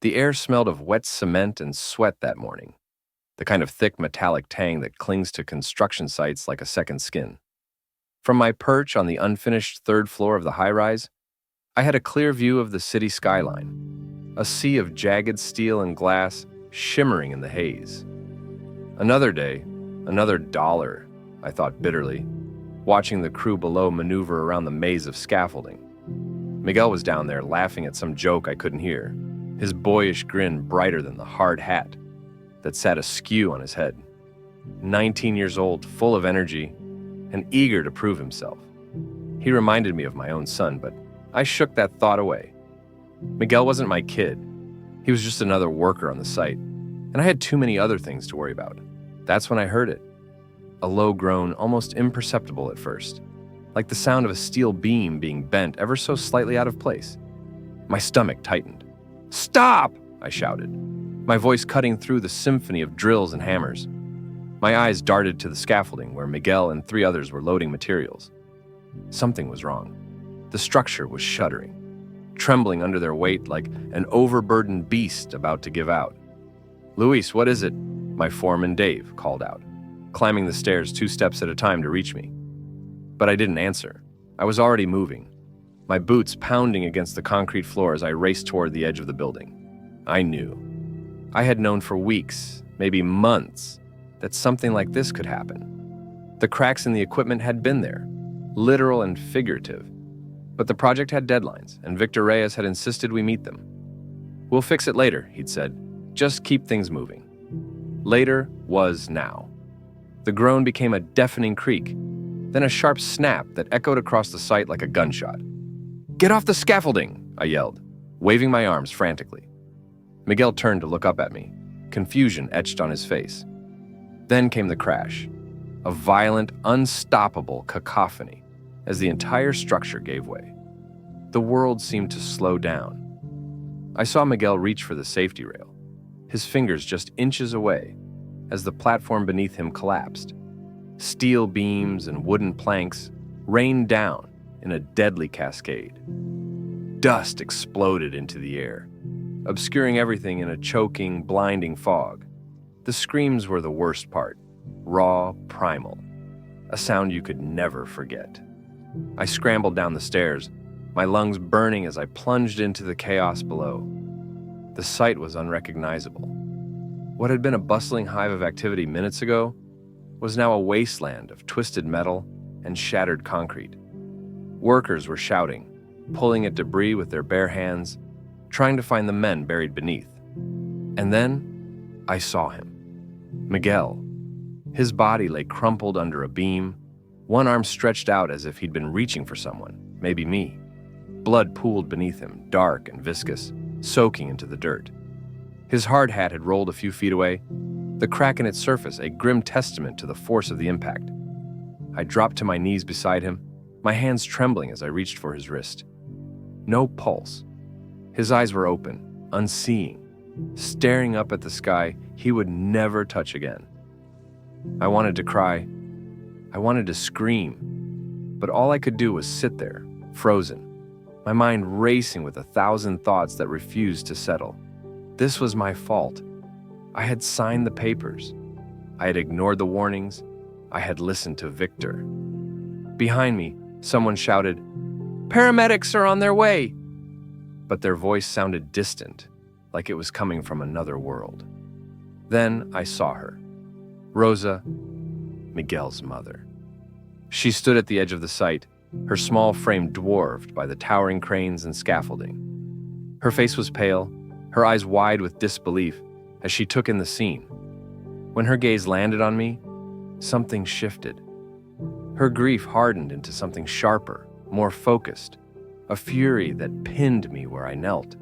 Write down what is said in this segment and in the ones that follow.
The air smelled of wet cement and sweat that morning, the kind of thick metallic tang that clings to construction sites like a second skin. From my perch on the unfinished third floor of the high-rise, I had a clear view of the city skyline, a sea of jagged steel and glass shimmering in the haze. Another day, another dollar, I thought bitterly, watching the crew below maneuver around the maze of scaffolding. Miguel was down there laughing at some joke I couldn't hear, his boyish grin brighter than the hard hat that sat askew on his head. 19 years old, full of energy, and eager to prove himself. He reminded me of my own son, but I shook that thought away. Miguel wasn't my kid. He was just another worker on the site, and I had too many other things to worry about. That's when I heard it. A low groan, almost imperceptible at first, like the sound of a steel beam being bent ever so slightly out of place. My stomach tightened. "Stop!" I shouted, my voice cutting through the symphony of drills and hammers. My eyes darted to the scaffolding where Miguel and 3 others were loading materials. Something was wrong. The structure was shuddering, trembling under their weight like an overburdened beast about to give out. "Luis, what is it?" my foreman Dave called out, climbing the stairs 2 steps at a time to reach me. But I didn't answer. I was already moving, my boots pounding against the concrete floor as I raced toward the edge of the building. I knew. I had known for weeks, maybe months, that something like this could happen. The cracks in the equipment had been there, literal and figurative. But the project had deadlines, and Victor Reyes had insisted we meet them. "We'll fix it later," he'd said. "Just keep things moving." Later was now. The groan became a deafening creak, then a sharp snap that echoed across the site like a gunshot. "Get off the scaffolding!" I yelled, waving my arms frantically. Miguel turned to look up at me, confusion etched on his face. Then came the crash, a violent, unstoppable cacophony as the entire structure gave way. The world seemed to slow down. I saw Miguel reach for the safety rail, his fingers just inches away as the platform beneath him collapsed. Steel beams and wooden planks rained down in a deadly cascade. Dust exploded into the air, obscuring everything in a choking, blinding fog. The screams were the worst part, raw, primal, a sound you could never forget. I scrambled down the stairs, my lungs burning as I plunged into the chaos below. The sight was unrecognizable. What had been a bustling hive of activity minutes ago was now a wasteland of twisted metal and shattered concrete. Workers were shouting, pulling at debris with their bare hands, trying to find the men buried beneath. And then I saw him. Miguel. His body lay crumpled under a beam, one arm stretched out as if he'd been reaching for someone, maybe me. Blood pooled beneath him, dark and viscous, soaking into the dirt. His hard hat had rolled a few feet away, the crack in its surface a grim testament to the force of the impact. I dropped to my knees beside him, my hands trembling as I reached for his wrist. No pulse. His eyes were open, unseeing, staring up at the sky he would never touch again. I wanted to cry. I wanted to scream. But all I could do was sit there, frozen, my mind racing with 1,000 thoughts that refused to settle. This was my fault. I had signed the papers. I had ignored the warnings. I had listened to Victor. Behind me, someone shouted, "Paramedics are on their way!" But their voice sounded distant, like it was coming from another world. Then I saw her. Rosa, Miguel's mother. She stood at the edge of the site, her small frame dwarfed by the towering cranes and scaffolding. Her face was pale, her eyes wide with disbelief as she took in the scene. When her gaze landed on me, something shifted. Her grief hardened into something sharper, more focused, a fury that pinned me where I knelt.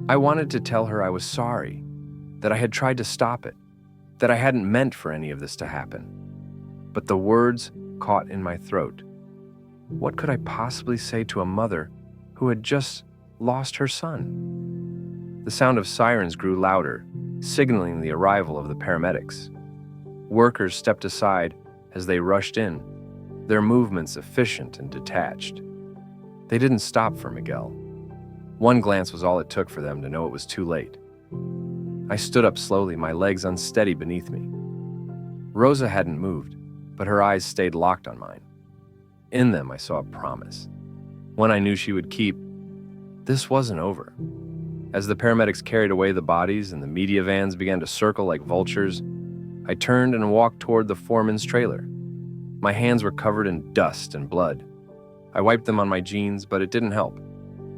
I wanted to tell her I was sorry, that I had tried to stop it, that I hadn't meant for any of this to happen. But the words caught in my throat. What could I possibly say to a mother who had just lost her son? The sound of sirens grew louder, signaling the arrival of the paramedics. Workers stepped aside as they rushed in, their movements efficient and detached. They didn't stop for Miguel. One glance was all it took for them to know it was too late. I stood up slowly, my legs unsteady beneath me. Rosa hadn't moved, but her eyes stayed locked on mine. In them, I saw a promise. One I knew she would keep. This wasn't over. As the paramedics carried away the bodies and the media vans began to circle like vultures, I turned and walked toward the foreman's trailer. My hands were covered in dust and blood. I wiped them on my jeans, but it didn't help.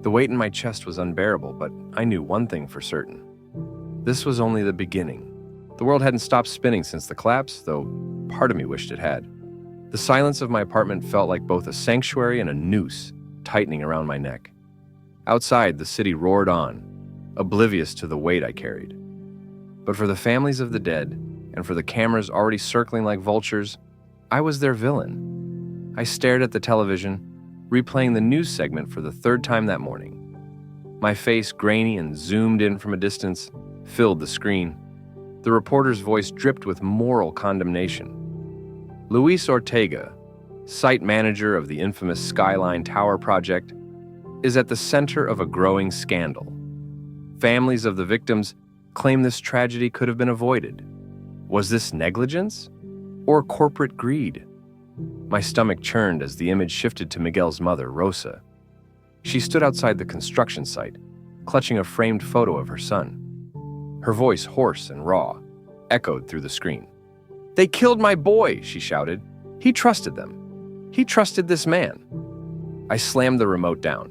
The weight in my chest was unbearable, but I knew one thing for certain. This was only the beginning. The world hadn't stopped spinning since the collapse, though part of me wished it had. The silence of my apartment felt like both a sanctuary and a noose tightening around my neck. Outside, the city roared on, oblivious to the weight I carried. But for the families of the dead, and for the cameras already circling like vultures, I was their villain. I stared at the television, replaying the news segment for the third time that morning. My face, grainy and zoomed in from a distance, filled the screen. The reporter's voice dripped with moral condemnation. Luis Ortega, site manager of the infamous Skyline Tower project, is at the center of a growing scandal. Families of the victims claim this tragedy could have been avoided. Was this negligence or corporate greed? My stomach churned as the image shifted to Miguel's mother, Rosa. She stood outside the construction site, clutching a framed photo of her son. Her voice, hoarse and raw, echoed through the screen. "They killed my boy," she shouted. "He trusted them. He trusted this man." I slammed the remote down,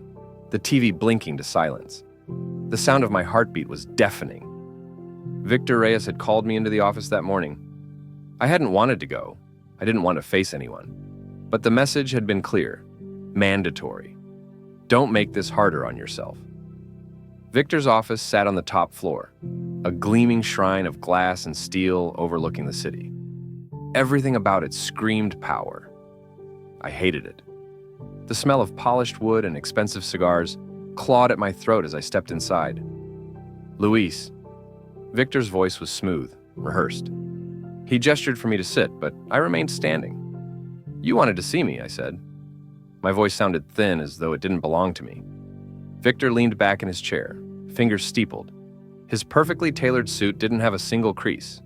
the TV blinking to silence. The sound of my heartbeat was deafening. Victor Reyes had called me into the office that morning. I hadn't wanted to go. I didn't want to face anyone. But the message had been clear, mandatory. Don't make this harder on yourself. Victor's office sat on the top floor, a gleaming shrine of glass and steel overlooking the city. Everything about it screamed power. I hated it. The smell of polished wood and expensive cigars clawed at my throat as I stepped inside. "Luis." Victor's voice was smooth, rehearsed. He gestured for me to sit, but I remained standing. "You wanted to see me," I said. My voice sounded thin, as though it didn't belong to me. Victor leaned back in his chair, fingers steepled. His perfectly tailored suit didn't have a single crease,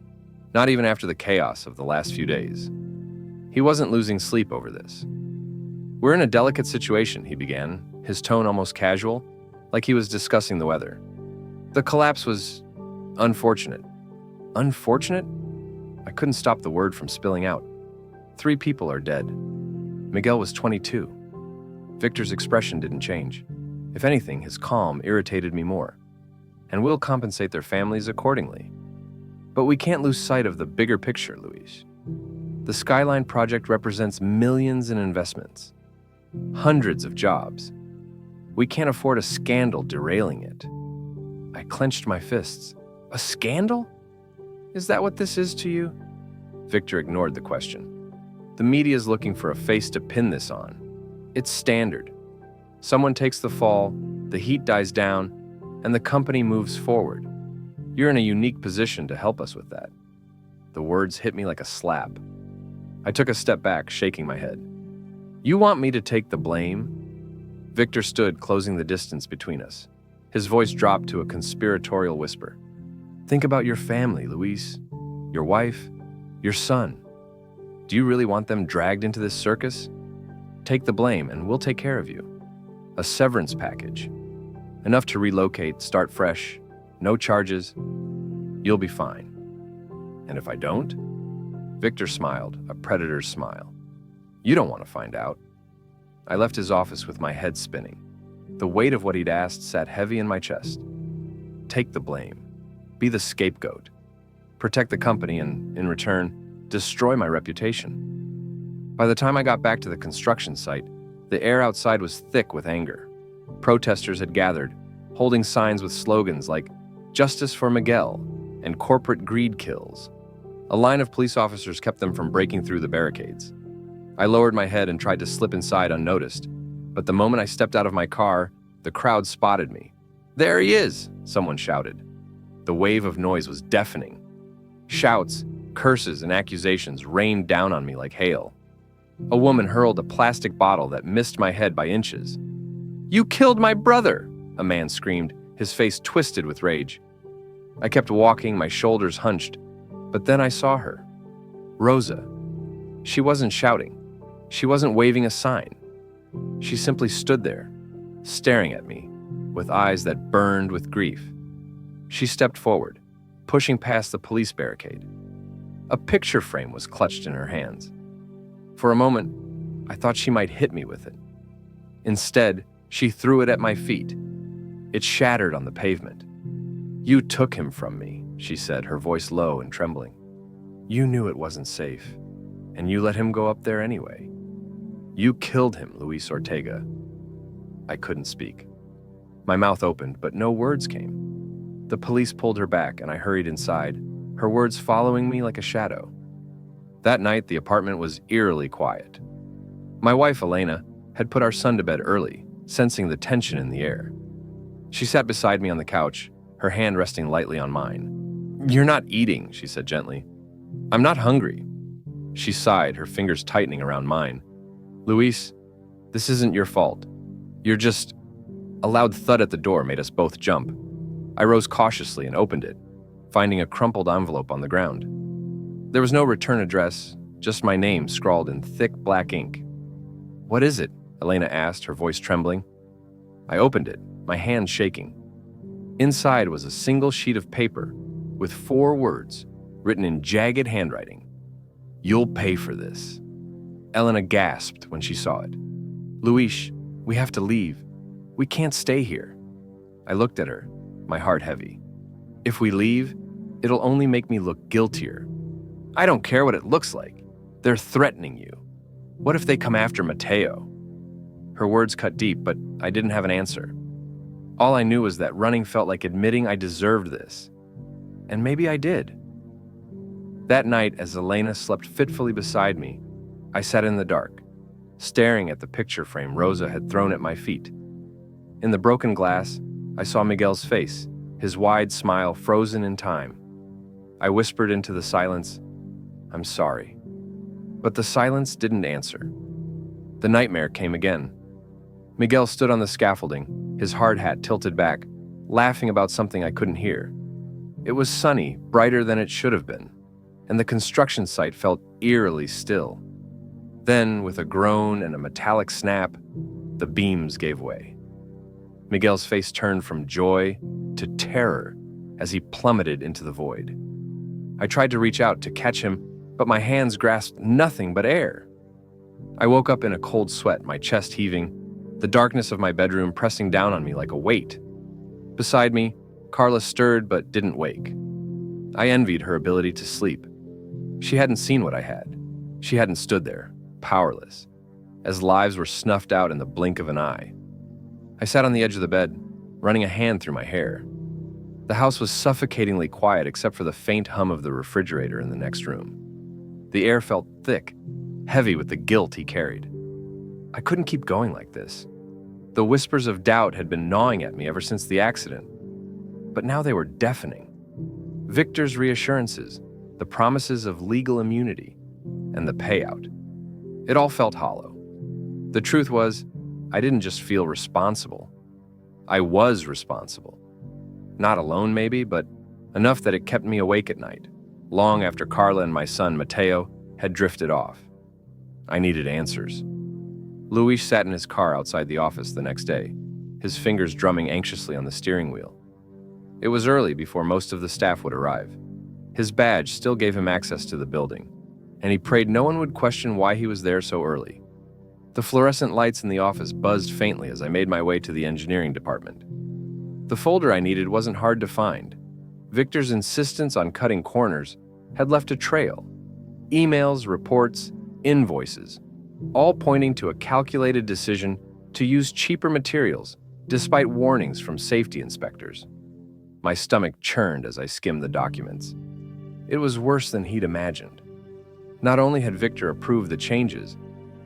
not even after the chaos of the last few days. He wasn't losing sleep over this. "We're in a delicate situation," he began, his tone almost casual, like he was discussing the weather. "The collapse was unfortunate." Unfortunate? I couldn't stop the word from spilling out. 3 people are dead. Miguel was 22. Victor's expression didn't change. If anything, his calm irritated me more. "And we'll compensate their families accordingly. But we can't lose sight of the bigger picture, Luis. The Skyline project represents millions in investments, hundreds of jobs. We can't afford a scandal derailing it." I clenched my fists. "A scandal? Is that what this is to you?" Victor ignored the question. "The media's looking for a face to pin this on. It's standard. Someone takes the fall, the heat dies down, and the company moves forward. You're in a unique position to help us with that." The words hit me like a slap. I took a step back, shaking my head. "You want me to take the blame?" Victor stood, closing the distance between us. His voice dropped to a conspiratorial whisper. "Think about your family, Luis. Your wife, your son. Do you really want them dragged into this circus? Take the blame and we'll take care of you. A severance package. Enough to relocate, start fresh, no charges. You'll be fine." "And if I don't?" Victor smiled, a predator's smile. "You don't want to find out." I left his office with my head spinning. The weight of what he'd asked sat heavy in my chest. Take the blame. Be the scapegoat. Protect the company and, in return, destroy my reputation. By the time I got back to the construction site, the air outside was thick with anger. Protesters had gathered, holding signs with slogans like "Justice for Miguel" and "Corporate greed kills." A line of police officers kept them from breaking through the barricades. I lowered my head and tried to slip inside unnoticed, but the moment I stepped out of my car, the crowd spotted me. "There he is!" someone shouted. The wave of noise was deafening. Shouts, curses, and accusations rained down on me like hail. A woman hurled a plastic bottle that missed my head by inches. "You killed my brother!" a man screamed, his face twisted with rage. I kept walking, my shoulders hunched, but then I saw her. Rosa. She wasn't shouting. She wasn't waving a sign. She simply stood there, staring at me, with eyes that burned with grief. She stepped forward, pushing past the police barricade. A picture frame was clutched in her hands. For a moment, I thought she might hit me with it. Instead, she threw it at my feet. It shattered on the pavement. "You took him from me," she said, her voice low and trembling. "You knew it wasn't safe, and you let him go up there anyway. You killed him, Luis Ortega." I couldn't speak. My mouth opened, but no words came. The police pulled her back, and I hurried inside, her words following me like a shadow. That night, the apartment was eerily quiet. My wife, Elena, had put our son to bed early, sensing the tension in the air. She sat beside me on the couch, her hand resting lightly on mine. "You're not eating," she said gently. "I'm not hungry." She sighed, her fingers tightening around mine. "Luis, this isn't your fault. You're just..." A loud thud at the door made us both jump. I rose cautiously and opened it, finding a crumpled envelope on the ground. There was no return address, just my name scrawled in thick black ink. "What is it?" Elena asked, her voice trembling. I opened it, my hand shaking. Inside was a single sheet of paper with 4 words written in jagged handwriting. "You'll pay for this." Elena gasped when she saw it. "Luis, we have to leave. We can't stay here." I looked at her, my heart heavy. "If we leave, it'll only make me look guiltier." "I don't care what it looks like. They're threatening you. What if they come after Mateo?" Her words cut deep, but I didn't have an answer. All I knew was that running felt like admitting I deserved this. And maybe I did. That night, as Elena slept fitfully beside me, I sat in the dark, staring at the picture frame Rosa had thrown at my feet. In the broken glass, I saw Miguel's face, his wide smile frozen in time. I whispered into the silence, "I'm sorry." But the silence didn't answer. The nightmare came again. Miguel stood on the scaffolding, his hard hat tilted back, laughing about something I couldn't hear. It was sunny, brighter than it should have been, and the construction site felt eerily still. Then, with a groan and a metallic snap, the beams gave way. Miguel's face turned from joy to terror as he plummeted into the void. I tried to reach out to catch him, but my hands grasped nothing but air. I woke up in a cold sweat, my chest heaving, the darkness of my bedroom pressing down on me like a weight. Beside me, Carla stirred but didn't wake. I envied her ability to sleep. She hadn't seen what I had. She hadn't stood there, powerless, as lives were snuffed out in the blink of an eye. I sat on the edge of the bed, running a hand through my hair. The house was suffocatingly quiet except for the faint hum of the refrigerator in the next room. The air felt thick, heavy with the guilt he carried. I couldn't keep going like this. The whispers of doubt had been gnawing at me ever since the accident, but now they were deafening. Victor's reassurances, the promises of legal immunity, and the payout. It all felt hollow. The truth was, I didn't just feel responsible. I was responsible. Not alone maybe, but enough that it kept me awake at night, long after Carla and my son, Mateo, had drifted off. I needed answers. Luis sat in his car outside the office the next day, his fingers drumming anxiously on the steering wheel. It was early before most of the staff would arrive. His badge still gave him access to the building, and he prayed no one would question why he was there so early. The fluorescent lights in the office buzzed faintly as I made my way to the engineering department. The folder I needed wasn't hard to find. Victor's insistence on cutting corners had left a trail. Emails, reports, invoices, all pointing to a calculated decision to use cheaper materials, despite warnings from safety inspectors. My stomach churned as I skimmed the documents. It was worse than he'd imagined. Not only had Victor approved the changes,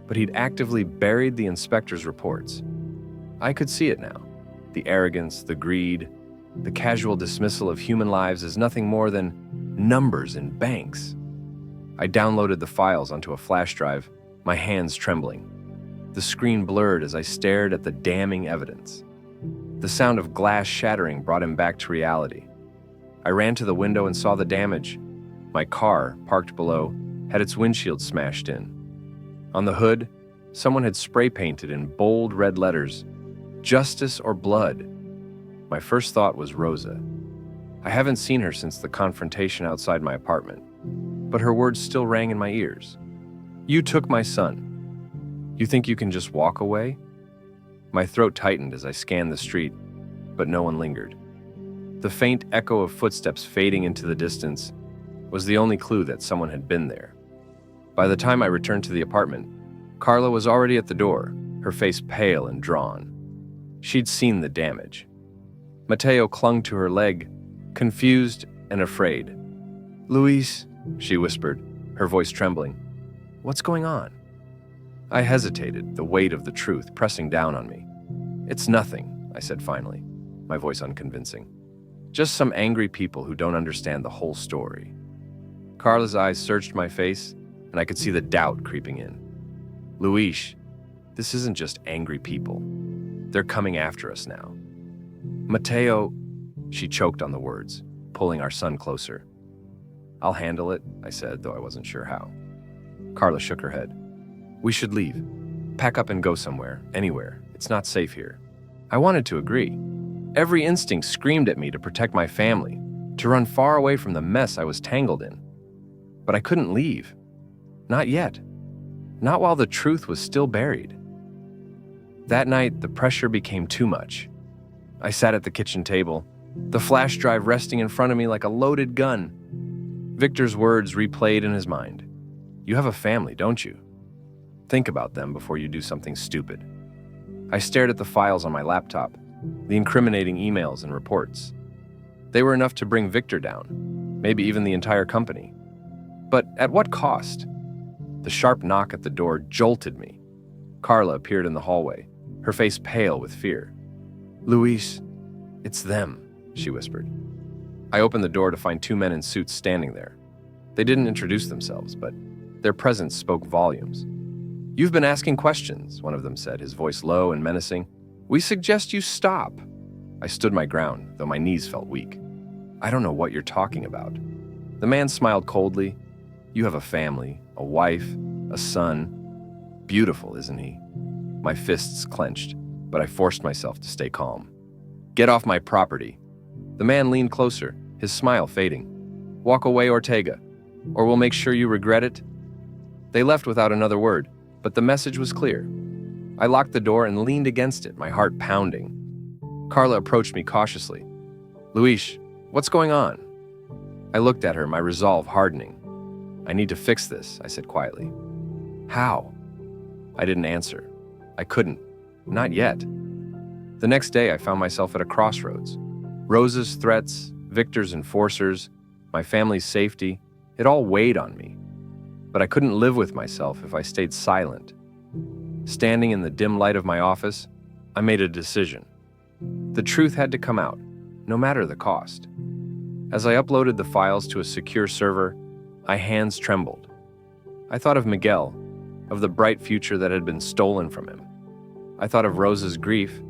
but he'd actively buried the inspector's reports. I could see it now. The arrogance, the greed, the casual dismissal of human lives as nothing more than numbers in banks. I downloaded the files onto a flash drive, my hands trembling. The screen blurred as I stared at the damning evidence. The sound of glass shattering brought him back to reality. I ran to the window and saw the damage. My car, parked below, had its windshield smashed in. On the hood, someone had spray painted in bold red letters, "Justice or Blood." My first thought was Rosa. I haven't seen her since the confrontation outside my apartment, but her words still rang in my ears. "You took my son. You think you can just walk away?" My throat tightened as I scanned the street, but no one lingered. The faint echo of footsteps fading into the distance was the only clue that someone had been there. By the time I returned to the apartment, Carla was already at the door, her face pale and drawn. She'd seen the damage. Mateo clung to her leg, confused and afraid. "Luis," she whispered, her voice trembling. "What's going on?" I hesitated, the weight of the truth pressing down on me. "It's nothing," I said finally, my voice unconvincing. "Just some angry people who don't understand the whole story." Carla's eyes searched my face, and I could see the doubt creeping in. "Luis, this isn't just angry people. They're coming after us now." "Mateo," she choked on the words, pulling our son closer. "I'll handle it," I said, though I wasn't sure how. Carla shook her head. "We should leave. Pack up and go somewhere, anywhere. It's not safe here." I wanted to agree. Every instinct screamed at me to protect my family, to run far away from the mess I was tangled in. But I couldn't leave. Not yet. Not while the truth was still buried. That night, the pressure became too much. I sat at the kitchen table, the flash drive resting in front of me like a loaded gun. Victor's words replayed in his mind. "You have a family, don't you? Think about them before you do something stupid." I stared at the files on my laptop, the incriminating emails and reports. They were enough to bring Victor down, maybe even the entire company. But at what cost? The sharp knock at the door jolted me. Carla appeared in the hallway, her face pale with fear. "Luis, it's them," she whispered. I opened the door to find two men in suits standing there. They didn't introduce themselves, but their presence spoke volumes. "You've been asking questions," one of them said, his voice low and menacing. "We suggest you stop." I stood my ground, though my knees felt weak. "I don't know what you're talking about." The man smiled coldly. "You have a family, a wife, a son. Beautiful, isn't he?" My fists clenched, but I forced myself to stay calm. "Get off my property." The man leaned closer, his smile fading. "Walk away, Ortega, or we'll make sure you regret it." They left without another word, but the message was clear. I locked the door and leaned against it, my heart pounding. Carla approached me cautiously. "Luis, what's going on?" I looked at her, my resolve hardening. "I need to fix this," I said quietly. "How?" I didn't answer. I couldn't. Not yet. The next day, I found myself at a crossroads. Rosa's threats, Victor's enforcers, my family's safety, it all weighed on me. But I couldn't live with myself if I stayed silent. Standing in the dim light of my office, I made a decision. The truth had to come out, no matter the cost. As I uploaded the files to a secure server, my hands trembled. I thought of Miguel, of the bright future that had been stolen from him. I thought of Rosa's grief,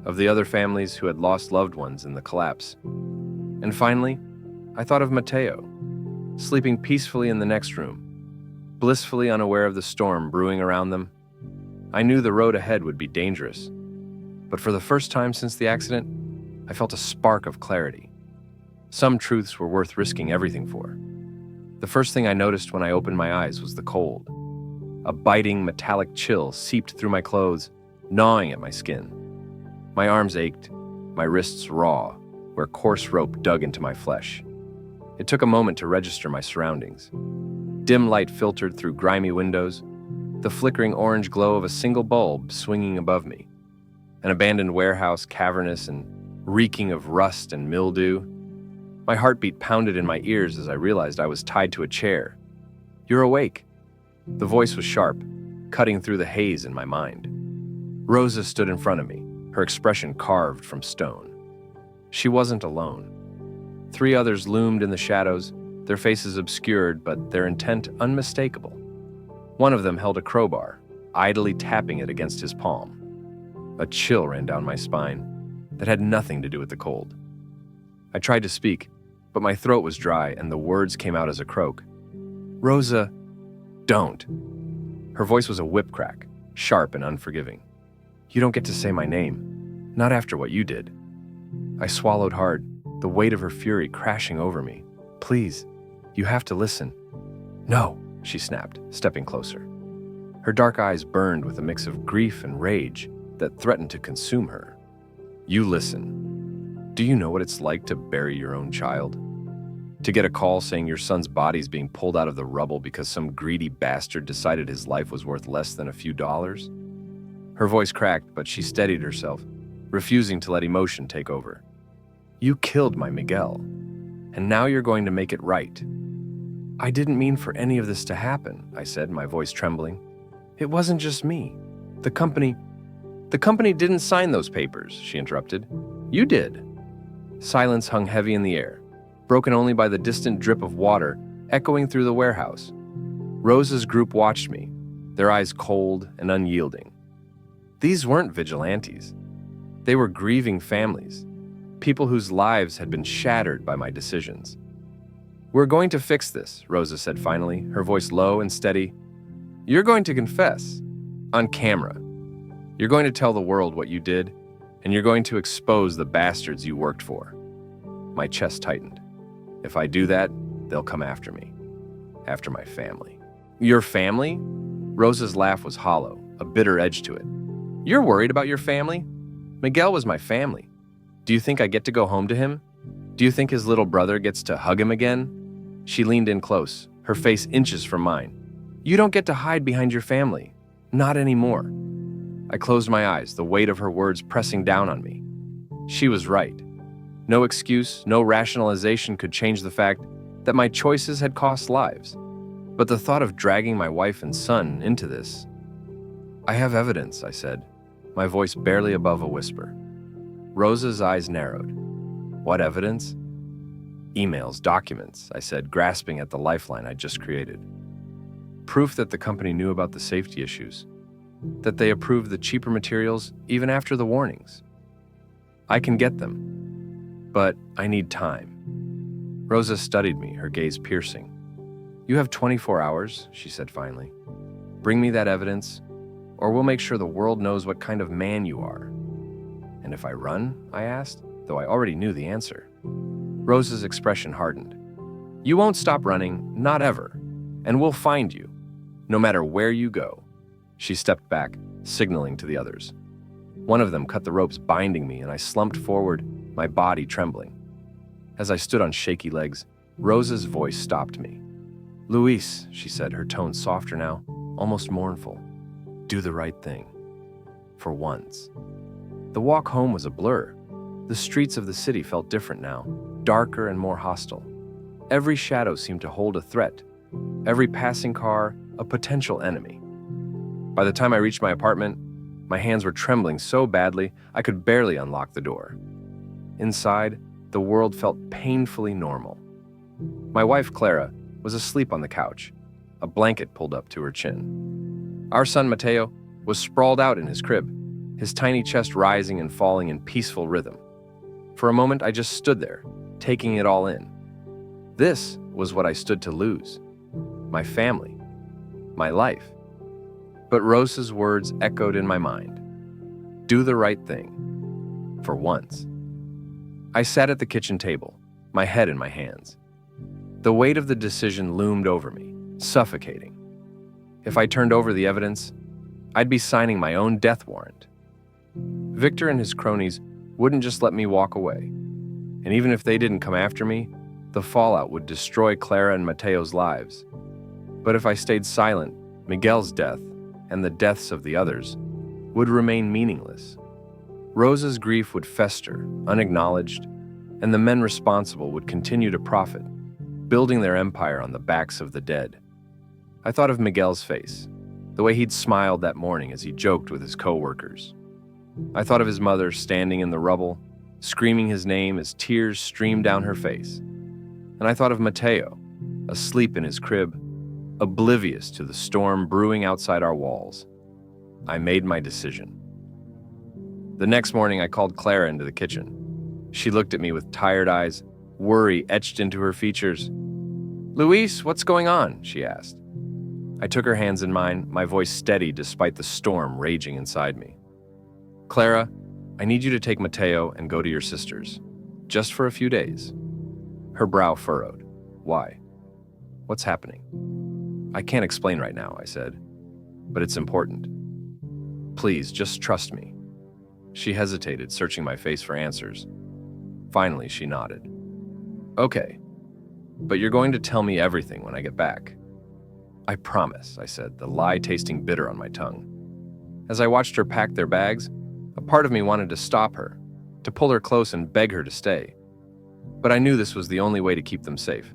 of the other families who had lost loved ones in the collapse. And finally, I thought of Mateo, sleeping peacefully in the next room, blissfully unaware of the storm brewing around them. I knew the road ahead would be dangerous, but for the first time since the accident, I felt a spark of clarity. Some truths were worth risking everything for. The first thing I noticed when I opened my eyes was the cold. A biting, metallic chill seeped through my clothes, gnawing at my skin. My arms ached, my wrists raw, where coarse rope dug into my flesh. It took a moment to register my surroundings. Dim light filtered through grimy windows, the flickering orange glow of a single bulb swinging above me. An abandoned warehouse, cavernous and reeking of rust and mildew. My heartbeat pounded in my ears as I realized I was tied to a chair. "You're awake." The voice was sharp, cutting through the haze in my mind. Rosa stood in front of me, her expression carved from stone. She wasn't alone. 3 others loomed in the shadows, their faces obscured, but their intent unmistakable. One of them held a crowbar, idly tapping it against his palm. A chill ran down my spine. that had nothing to do with the cold. I tried to speak, but my throat was dry and the words came out as a croak. "Rosa, don't." Her voice was a whip crack, sharp and unforgiving. "You don't get to say my name, not after what you did." I swallowed hard, the weight of her fury crashing over me. "Please, you have to listen." "No," she snapped, stepping closer. Her dark eyes burned with a mix of grief and rage that threatened to consume her. "You listen. Do you know what it's like to bury your own child? To get a call saying your son's body's being pulled out of the rubble because some greedy bastard decided his life was worth less than a few dollars?" Her voice cracked, but she steadied herself, refusing to let emotion take over. "You killed my Miguel, and now you're going to make it right." "I didn't mean for any of this to happen," I said, my voice trembling. "It wasn't just me. The company didn't sign those papers," she interrupted. "You did." Silence hung heavy in the air, broken only by the distant drip of water echoing through the warehouse. Rosa's group watched me, their eyes cold and unyielding. These weren't vigilantes. They were grieving families, people whose lives had been shattered by my decisions. "We're going to fix this," Rosa said finally, her voice low and steady. "You're going to confess. On camera. You're going to tell the world what you did, and you're going to expose the bastards you worked for." My chest tightened. If I do that, they'll come after me. After my family. "Your family?" Rosa's laugh was hollow, a bitter edge to it. "You're worried about your family? Miguel was my family. Do you think I get to go home to him? Do you think his little brother gets to hug him again?" She leaned in close, her face inches from mine. "You don't get to hide behind your family. Not anymore." I closed my eyes, the weight of her words pressing down on me. She was right. No excuse, no rationalization could change the fact that my choices had cost lives. But the thought of dragging my wife and son into this... "I have evidence," I said, my voice barely above a whisper. Rosa's eyes narrowed. "What evidence?" "Emails, documents," I said, grasping at the lifeline I'd just created. "Proof that the company knew about the safety issues, that they approved the cheaper materials even after the warnings. I can get them, but I need time." Rosa studied me, her gaze piercing. "You have 24 hours, she said finally. "Bring me that evidence, or we'll make sure the world knows what kind of man you are." "And if I run?" I asked, though I already knew the answer. Rosa's expression hardened. "You won't stop running, not ever, and we'll find you, no matter where you go." She stepped back, signaling to the others. One of them cut the ropes binding me, and I slumped forward, my body trembling. As I stood on shaky legs, Rosa's voice stopped me. "Luis," she said, her tone softer now, almost mournful. "Do the right thing. For once." The walk home was a blur. The streets of the city felt different now, darker and more hostile. Every shadow seemed to hold a threat, every passing car a potential enemy. By the time I reached my apartment, my hands were trembling so badly I could barely unlock the door. Inside, the world felt painfully normal. My wife, Clara, was asleep on the couch, a blanket pulled up to her chin. Our son, Mateo, was sprawled out in his crib, his tiny chest rising and falling in peaceful rhythm. For a moment, I just stood there, taking it all in. This was what I stood to lose. My family. My life. But Rosa's words echoed in my mind. Do the right thing. For once. I sat at the kitchen table, my head in my hands. The weight of the decision loomed over me, suffocating. If I turned over the evidence, I'd be signing my own death warrant. Victor and his cronies wouldn't just let me walk away. And even if they didn't come after me, the fallout would destroy Clara and Mateo's lives. But if I stayed silent, Miguel's death, and the deaths of the others, would remain meaningless. Rosa's grief would fester, unacknowledged, and the men responsible would continue to profit, building their empire on the backs of the dead. I thought of Miguel's face, the way he'd smiled that morning as he joked with his co-workers. I thought of his mother standing in the rubble, screaming his name as tears streamed down her face. And I thought of Mateo, asleep in his crib, oblivious to the storm brewing outside our walls. I made my decision. The next morning, I called Clara into the kitchen. She looked at me with tired eyes, worry etched into her features. "Luis, what's going on?" she asked. I took her hands in mine, my voice steady despite the storm raging inside me. "Clara, I need you to take Mateo and go to your sister's. Just for a few days." Her brow furrowed. "Why? What's happening?" "I can't explain right now," I said, "but it's important. Please, just trust me." She hesitated, searching my face for answers. Finally, she nodded. "Okay, but you're going to tell me everything when I get back." "I promise," I said, the lie tasting bitter on my tongue. As I watched her pack their bags, a part of me wanted to stop her, to pull her close and beg her to stay. But I knew this was the only way to keep them safe.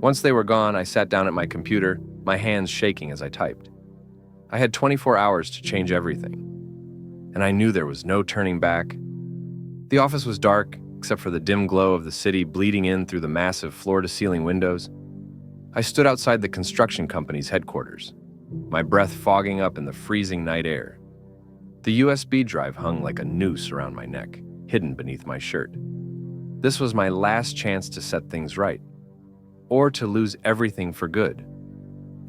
Once they were gone, I sat down at my computer, my hands shaking as I typed. I had 24 hours to change everything, and I knew there was no turning back. The office was dark, except for the dim glow of the city bleeding in through the massive floor-to-ceiling windows. I stood outside the construction company's headquarters, my breath fogging up in the freezing night air. The USB drive hung like a noose around my neck, hidden beneath my shirt. This was my last chance to set things right, or to lose everything for good.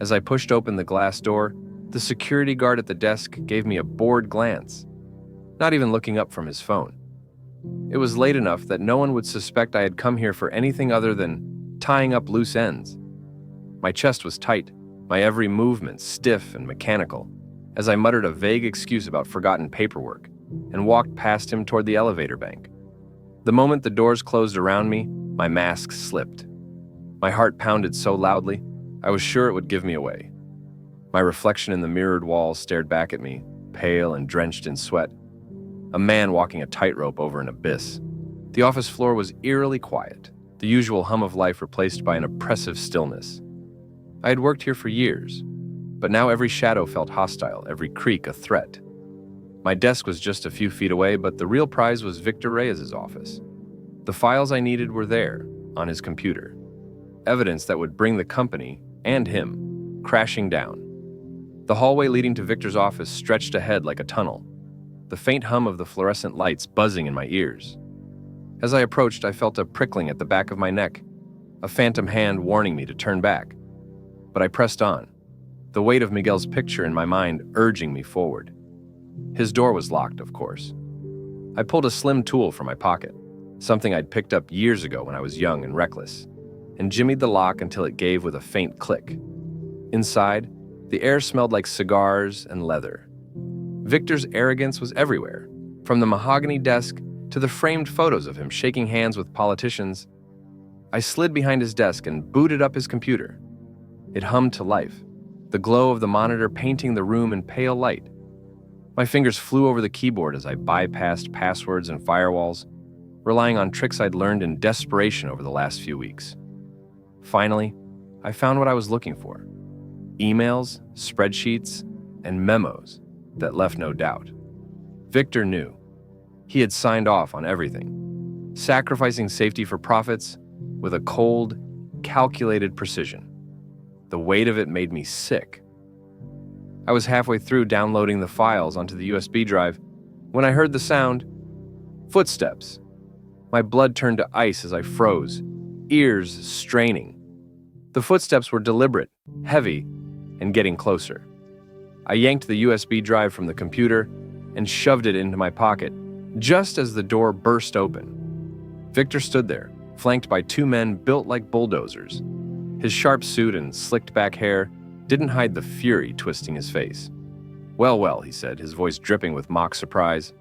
As I pushed open the glass door, the security guard at the desk gave me a bored glance, not even looking up from his phone. It was late enough that no one would suspect I had come here for anything other than tying up loose ends. My chest was tight, my every movement stiff and mechanical, as I muttered a vague excuse about forgotten paperwork and walked past him toward the elevator bank. The moment the doors closed around me, my mask slipped. My heart pounded so loudly, I was sure it would give me away. My reflection in the mirrored wall stared back at me, pale and drenched in sweat. A man walking a tightrope over an abyss. The office floor was eerily quiet, the usual hum of life replaced by an oppressive stillness. I had worked here for years, but now every shadow felt hostile, every creak a threat. My desk was just a few feet away, but the real prize was Victor Reyes's office. The files I needed were there, on his computer. Evidence that would bring the company, and him, crashing down. The hallway leading to Victor's office stretched ahead like a tunnel, the faint hum of the fluorescent lights buzzing in my ears. As I approached, I felt a prickling at the back of my neck, a phantom hand warning me to turn back. But I pressed on, the weight of Miguel's picture in my mind urging me forward. His door was locked, of course. I pulled a slim tool from my pocket, something I'd picked up years ago when I was young and reckless, and jimmied the lock until it gave with a faint click. Inside, the air smelled like cigars and leather. Victor's arrogance was everywhere, from the mahogany desk to the framed photos of him shaking hands with politicians. I slid behind his desk and booted up his computer. It hummed to life, the glow of the monitor painting the room in pale light. My fingers flew over the keyboard as I bypassed passwords and firewalls, relying on tricks I'd learned in desperation over the last few weeks. Finally, I found what I was looking for. Emails, spreadsheets, and memos that left no doubt. Victor knew. He had signed off on everything, sacrificing safety for profits with a cold, calculated precision. The weight of it made me sick. I was halfway through downloading the files onto the USB drive when I heard the sound. Footsteps. My blood turned to ice as I froze, ears straining. The footsteps were deliberate, heavy, and getting closer. I yanked the USB drive from the computer and shoved it into my pocket, just as the door burst open. Victor stood there, flanked by two men built like bulldozers. His sharp suit and slicked-back hair didn't hide the fury twisting his face. "Well, well," he said, his voice dripping with mock surprise.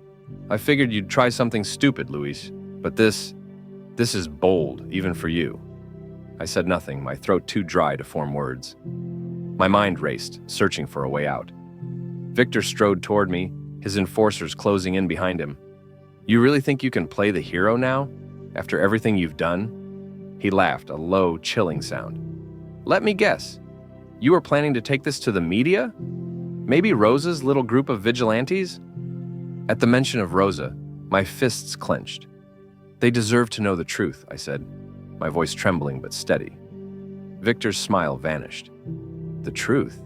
"I figured you'd try something stupid, Luis, but this is bold, even for you." I said nothing, my throat too dry to form words. My mind raced, searching for a way out. Victor strode toward me, his enforcers closing in behind him. "You really think you can play the hero now, after everything you've done?" He laughed, a low, chilling sound. "Let me guess. You were planning to take this to the media? Maybe Rosa's little group of vigilantes?" At the mention of Rosa, my fists clenched. "They deserve to know the truth," I said, my voice trembling but steady. Victor's smile vanished. "The truth?"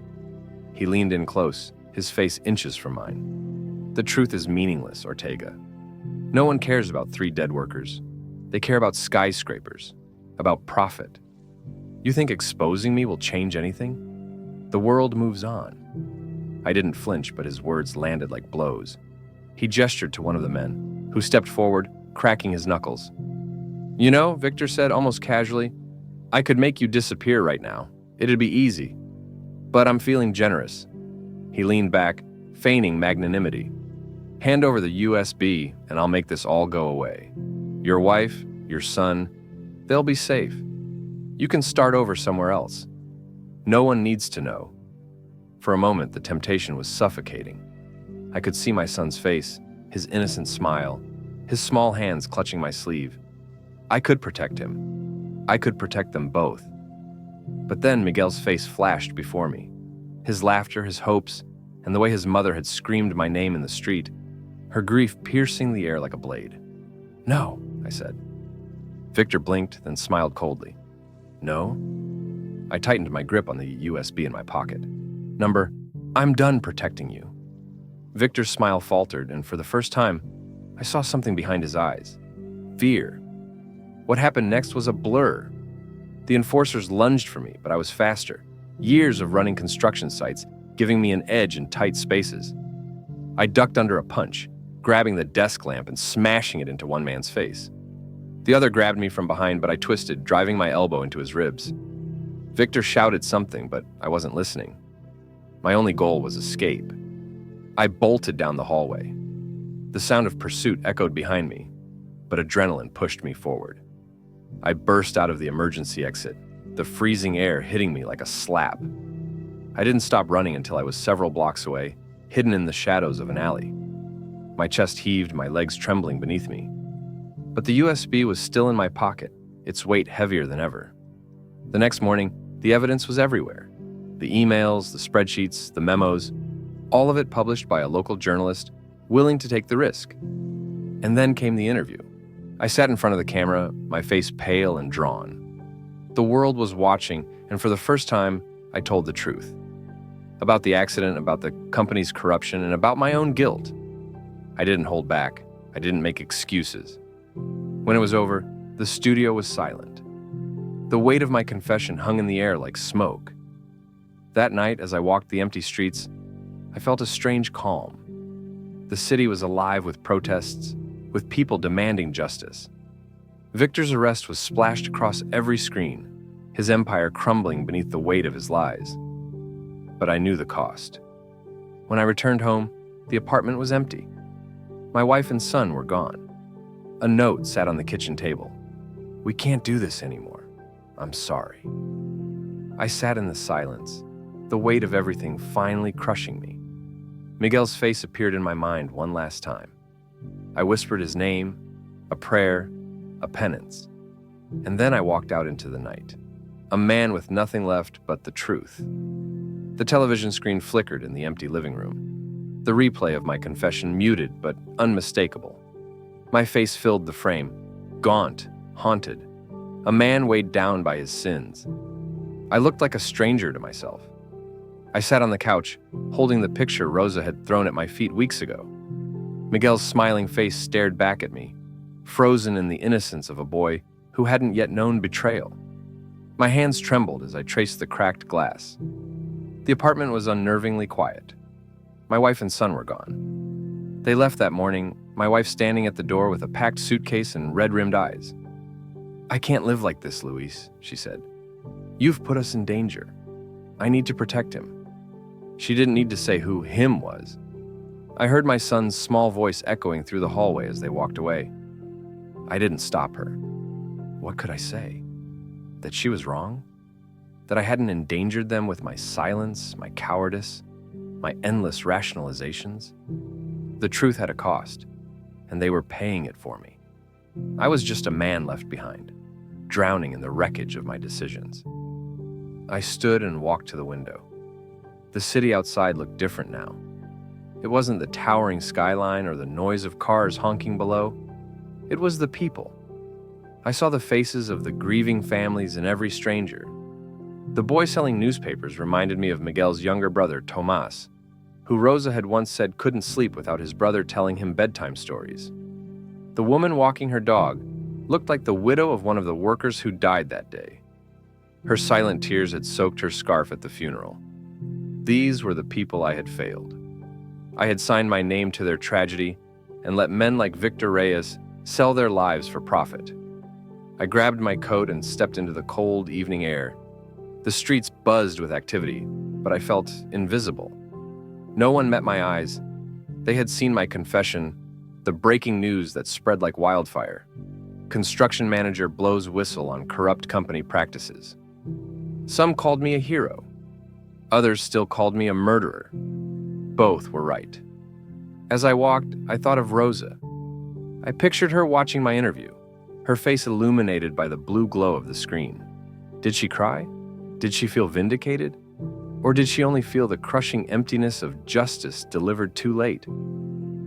He leaned in close, his face inches from mine. The truth is meaningless, Ortega. No one cares about 3 dead workers. They care about skyscrapers, about profit. You think exposing me will change anything? The world moves on. I didn't flinch, but his words landed like blows. He gestured to one of the men, who stepped forward, cracking his knuckles. You know, Victor said almost casually, I could make you disappear right now. It'd be easy. But I'm feeling generous. He leaned back, feigning magnanimity. Hand over the USB, and I'll make this all go away. Your wife, your son, they'll be safe. You can start over somewhere else. No one needs to know. For a moment, the temptation was suffocating. I could see my son's face, his innocent smile, his small hands clutching my sleeve. I could protect him. I could protect them both. But then Miguel's face flashed before me. His laughter, his hopes, and the way his mother had screamed my name in the street, her grief piercing the air like a blade. No, I said. Victor blinked, then smiled coldly. No? I tightened my grip on the USB in my pocket. Number, I'm done protecting you. Victor's smile faltered, and for the first time, I saw something behind his eyes. Fear. What happened next was a blur. The enforcers lunged for me, but I was faster. Years of running construction sites, giving me an edge in tight spaces. I ducked under a punch, grabbing the desk lamp and smashing it into one man's face. The other grabbed me from behind, but I twisted, driving my elbow into his ribs. Victor shouted something, but I wasn't listening. My only goal was escape. I bolted down the hallway. The sound of pursuit echoed behind me, but adrenaline pushed me forward. I burst out of the emergency exit, the freezing air hitting me like a slap. I didn't stop running until I was several blocks away, hidden in the shadows of an alley. My chest heaved, my legs trembling beneath me. But the USB was still in my pocket, its weight heavier than ever. The next morning, the evidence was everywhere. The emails, the spreadsheets, the memos, all of it published by a local journalist willing to take the risk. And then came the interview. I sat in front of the camera, my face pale and drawn. The world was watching, and for the first time, I told the truth. About the accident, about the company's corruption, and about my own guilt. I didn't hold back. I didn't make excuses. When it was over, the studio was silent. The weight of my confession hung in the air like smoke. That night, as I walked the empty streets, I felt a strange calm. The city was alive with protests, with people demanding justice. Victor's arrest was splashed across every screen, his empire crumbling beneath the weight of his lies. But I knew the cost. When I returned home, the apartment was empty. My wife and son were gone. A note sat on the kitchen table. We can't do this anymore. I'm sorry. I sat in the silence, the weight of everything finally crushing me. Miguel's face appeared in my mind one last time. I whispered his name, a prayer, a penance. And then I walked out into the night, a man with nothing left but the truth. The television screen flickered in the empty living room. The replay of my confession muted but unmistakable. My face filled the frame, gaunt, haunted, a man weighed down by his sins. I looked like a stranger to myself. I sat on the couch, holding the picture Rosa had thrown at my feet weeks ago. Miguel's smiling face stared back at me, frozen in the innocence of a boy who hadn't yet known betrayal. My hands trembled as I traced the cracked glass. The apartment was unnervingly quiet. My wife and son were gone. They left that morning, my wife standing at the door with a packed suitcase and red-rimmed eyes. I can't live like this, Luis, she said. You've put us in danger. I need to protect him. She didn't need to say who him was. I heard my son's small voice echoing through the hallway as they walked away. I didn't stop her. What could I say? That she was wrong? That I hadn't endangered them with my silence, my cowardice, my endless rationalizations? The truth had a cost, and they were paying it for me. I was just a man left behind, drowning in the wreckage of my decisions. I stood and walked to the window. The city outside looked different now. It wasn't the towering skyline or the noise of cars honking below. It was the people. I saw the faces of the grieving families and every stranger. The boy selling newspapers reminded me of Miguel's younger brother, Tomas. who Rosa had once said couldn't sleep without his brother telling him bedtime stories. The woman walking her dog looked like the widow of one of the workers who died that day. Her silent tears had soaked her scarf at the funeral. These were the people I had failed. I had signed my name to their tragedy and let men like Victor Reyes sell their lives for profit. I grabbed my coat and stepped into the cold evening air. The streets buzzed with activity, but I felt invisible. No one met my eyes. They had seen my confession, the breaking news that spread like wildfire. Construction manager blows whistle on corrupt company practices. Some called me a hero. Others still called me a murderer. Both were right. As I walked, I thought of Rosa. I pictured her watching my interview, her face illuminated by the blue glow of the screen. Did she cry? Did she feel vindicated? Or did she only feel the crushing emptiness of justice delivered too late?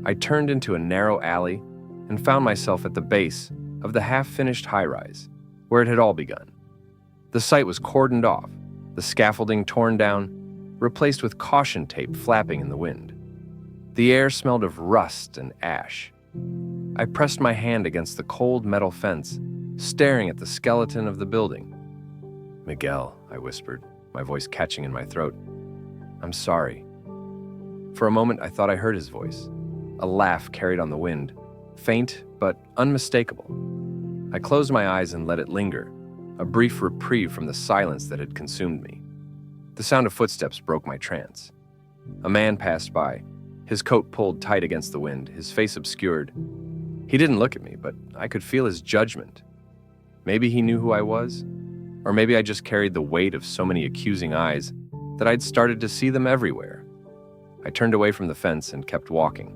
I turned into a narrow alley and found myself at the base of the half-finished high-rise, where it had all begun. The site was cordoned off, the scaffolding torn down, replaced with caution tape flapping in the wind. The air smelled of rust and ash. I pressed my hand against the cold metal fence, staring at the skeleton of the building. "Miguel," I whispered, my voice catching in my throat. "I'm sorry." For a moment, I thought I heard his voice. A laugh carried on the wind, faint but unmistakable. I closed my eyes and let it linger, a brief reprieve from the silence that had consumed me. The sound of footsteps broke my trance. A man passed by, his coat pulled tight against the wind, his face obscured. He didn't look at me, but I could feel his judgment. Maybe he knew who I was, or maybe I just carried the weight of so many accusing eyes that I'd started to see them everywhere. I turned away from the fence and kept walking.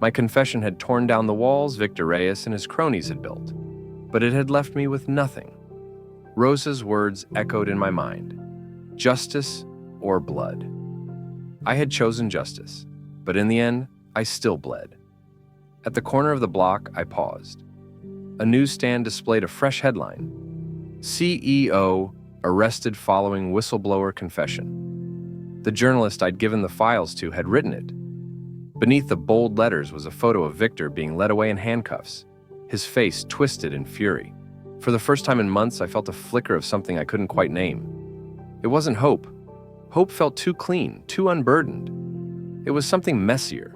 My confession had torn down the walls Victor Reyes and his cronies had built, but it had left me with nothing. Rosa's words echoed in my mind. Justice or blood. I had chosen justice, but in the end, I still bled. At the corner of the block, I paused. A newsstand displayed a fresh headline. CEO arrested following whistleblower confession. The journalist I'd given the files to had written it. Beneath the bold letters was a photo of Victor being led away in handcuffs, his face twisted in fury. For the first time in months, I felt a flicker of something I couldn't quite name. It wasn't hope. Hope felt too clean, too unburdened. It was something messier,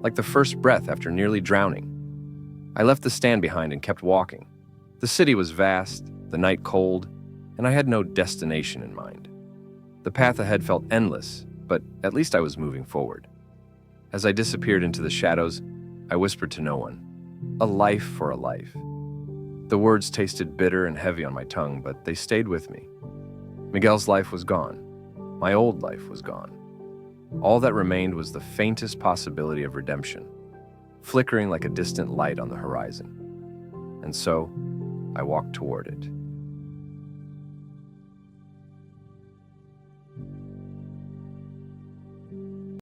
like the first breath after nearly drowning. I left the stand behind and kept walking. The city was vast, the night cold, and I had no destination in mind. The path ahead felt endless, but at least I was moving forward. As I disappeared into the shadows, I whispered to no one, "A life for a life." The words tasted bitter and heavy on my tongue, but they stayed with me. Miguel's life was gone. My old life was gone. All that remained was the faintest possibility of redemption, flickering like a distant light on the horizon. And so, I walked toward it.